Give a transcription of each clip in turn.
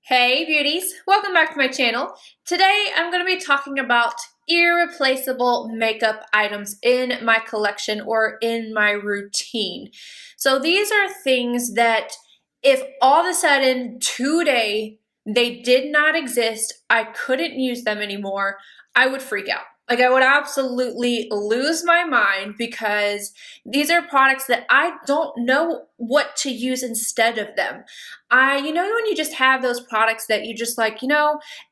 Hey beauties, welcome back to my channel. Today I'm going to be talking about irreplaceable makeup items in my collection or in my routine. So these are things that if all of a sudden today they did not exist, I couldn't use them anymore, I would freak out. Like I would absolutely lose my mind because these are products that I don't know what to use instead of them. You know when you just have those products that you just like,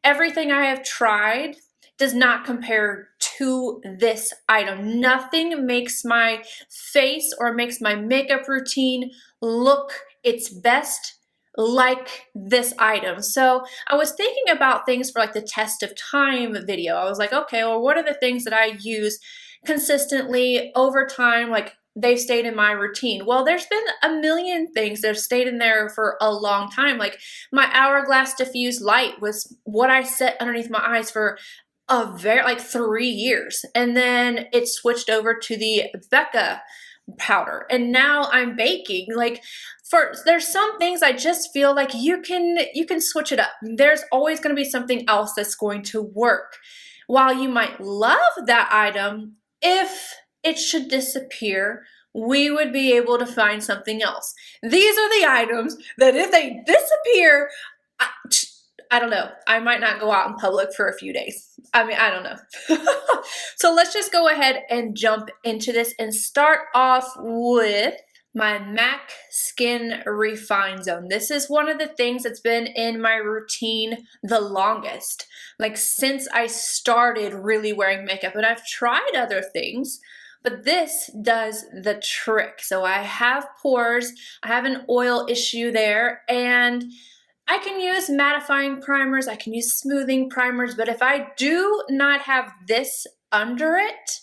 everything I have tried does not compare to this item. Nothing makes my face or makes my makeup routine look its best like this item. So I was thinking about things for like the test of time video. I was like, okay, well, what are the things that I use consistently over time? Like they've stayed in my routine. Well, there's been a million things that have stayed in there for a long time. Like my Hourglass diffused light was what I set underneath my eyes for like 3 years. And then it switched over to the Becca powder. And now I'm baking. Like there's some things I just feel like you can switch it up. There's always going to be something else that's going to work. While you might love that item, if it should disappear, we would be able to find something else. These are the items that if they disappear, I don't know. I might not go out in public for a few days. I mean, I don't know. So let's just go ahead and jump into this and start off with my MAC Skin Refine Zone. This is one of the things that's been in my routine the longest, like since I started really wearing makeup. And I've tried other things, but this does the trick. So I have pores, I have an oil issue there, and I can use mattifying primers, I can use smoothing primers, but if I do not have this under it,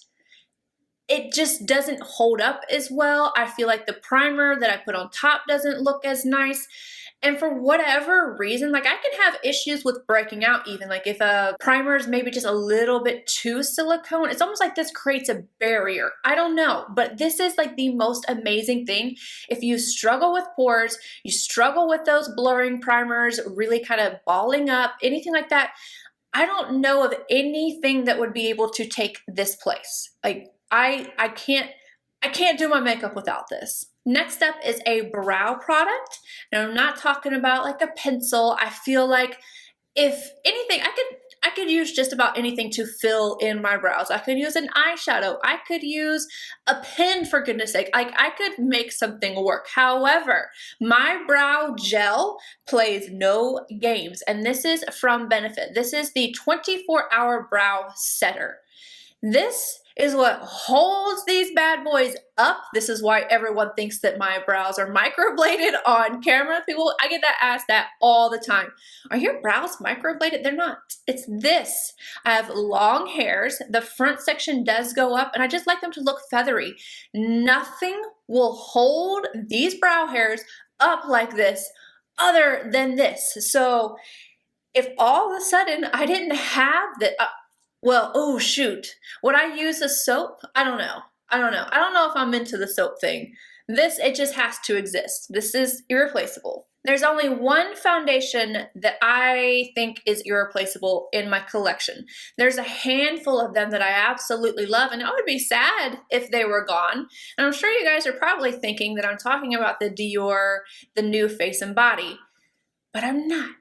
it just doesn't hold up as well. I feel like the primer that I put on top doesn't look as nice. And for whatever reason, like I can have issues with breaking out even. Like if a primer is maybe just a little bit too silicone, it's almost like this creates a barrier. I don't know, but this is like the most amazing thing. If you struggle with pores, you struggle with those blurring primers, really kind of balling up, anything like that, I don't know of anything that would be able to take this place. Like I can't do my makeup without this. Next up is a brow product. And I'm not talking about like a pencil. I feel like if anything, I could use just about anything to fill in my brows. I could use an eyeshadow. I could use a pen, for goodness sake. Like I could make something work. However, my brow gel plays no games. And this is from Benefit. This is the 24-hour brow setter. This is what holds these bad boys up. This is why everyone thinks that my brows are microbladed on camera. I get asked that all the time. Are your brows microbladed? They're not. It's this. I have long hairs. The front section does go up, and I just like them to look feathery. Nothing will hold these brow hairs up like this other than this. So if all of a sudden I didn't have that, well, oh shoot. Would I use a soap? I don't know. I don't know if I'm into the soap thing. It just has to exist. This is irreplaceable. There's only one foundation that I think is irreplaceable in my collection. There's a handful of them that I absolutely love, and I would be sad if they were gone. And I'm sure you guys are probably thinking that I'm talking about the Dior, the new Face and Body, but I'm not.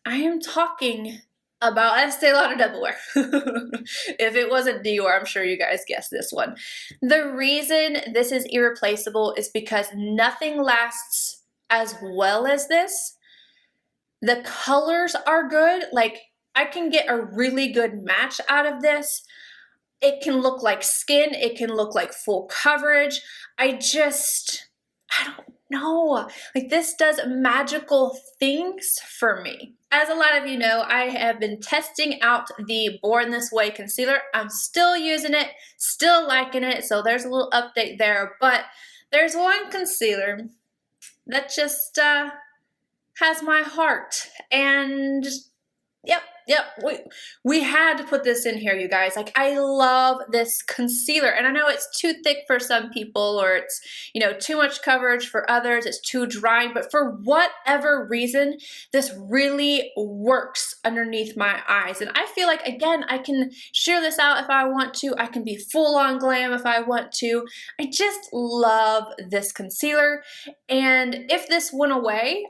I am talking about Estee Lauder Double Wear. If it wasn't Dior, I'm sure you guys guessed this one. The reason this is irreplaceable is because nothing lasts as well as this. The colors are good. Like I can get a really good match out of this. It can look like skin. It can look like full coverage. I don't know. Like this does magical things for me. As a lot of you know, I have been testing out the Born This Way concealer. I'm still using it, still liking it, so there's a little update there. But there's one concealer that just has my heart. And yep, we had to put this in here, you guys. Like, I love this concealer, and I know it's too thick for some people, or it's, you know, too much coverage for others, it's too dry, but for whatever reason, this really works underneath my eyes. And I feel like, again, I can sheer this out if I want to, I can be full on glam if I want to. I just love this concealer, and if this went away,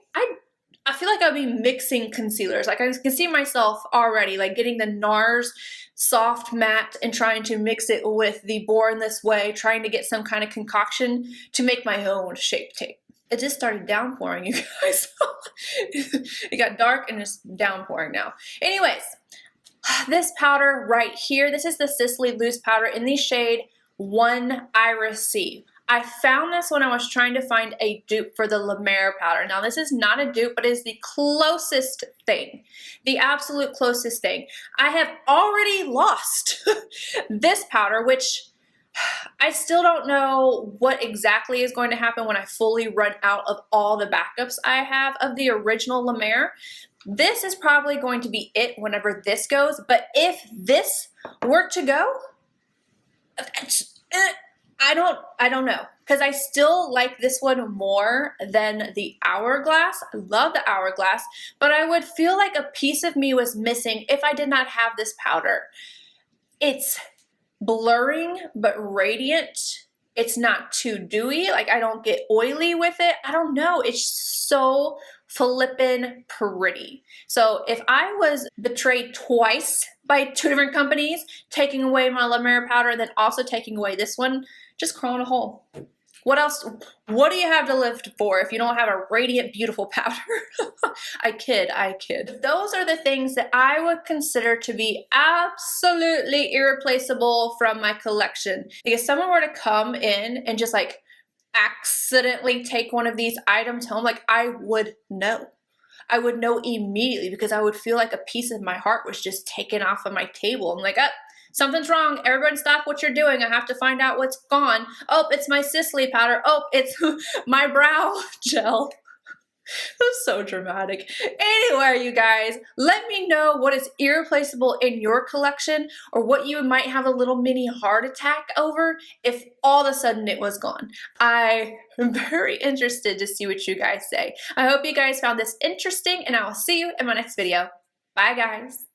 I feel like I'd be mixing concealers. Like, I can see myself already, like, getting the Nars soft matte and trying to mix it with the Born This Way, trying to get some kind of concoction to make my own Shape Tape. It just started downpouring, you guys. It got dark and it's downpouring now. Anyways, this powder right here, this is the Sisley loose powder in the shade 1 Irisee. I found this when I was trying to find a dupe for the La Mer powder. Now, this is not a dupe, but it is the closest thing, the absolute closest thing. I have already lost this powder, which I still don't know what exactly is going to happen when I fully run out of all the backups I have of the original La Mer. This is probably going to be it whenever this goes, but if this were to go, I don't know, because I still like this one more than the Hourglass. I love the Hourglass, but I would feel like a piece of me was missing if I did not have this powder. It's blurring but radiant. It's not too dewy. Like, I don't get oily with it. I don't know. It's so flippin' pretty. So if I was betrayed twice by 2 different companies, taking away my La Mer powder and then also taking away this one, just crawl in a hole. What else? What do you have to live for if you don't have a radiant, beautiful powder? I kid. Those are the things that I would consider to be absolutely irreplaceable from my collection. Like, if someone were to come in and just like accidentally take one of these items home, like, I would know. I would know immediately, because I would feel like a piece of my heart was just taken off of my table. I'm like, something's wrong. Everyone stop what you're doing. I have to find out what's gone. Oh, it's my Sisley powder. Oh, it's my brow gel. That's so dramatic. Anyway, you guys, let me know what is irreplaceable in your collection, or what you might have a little mini heart attack over if all of a sudden it was gone. I am very interested to see what you guys say. I hope you guys found this interesting, and I will see you in my next video. Bye, guys.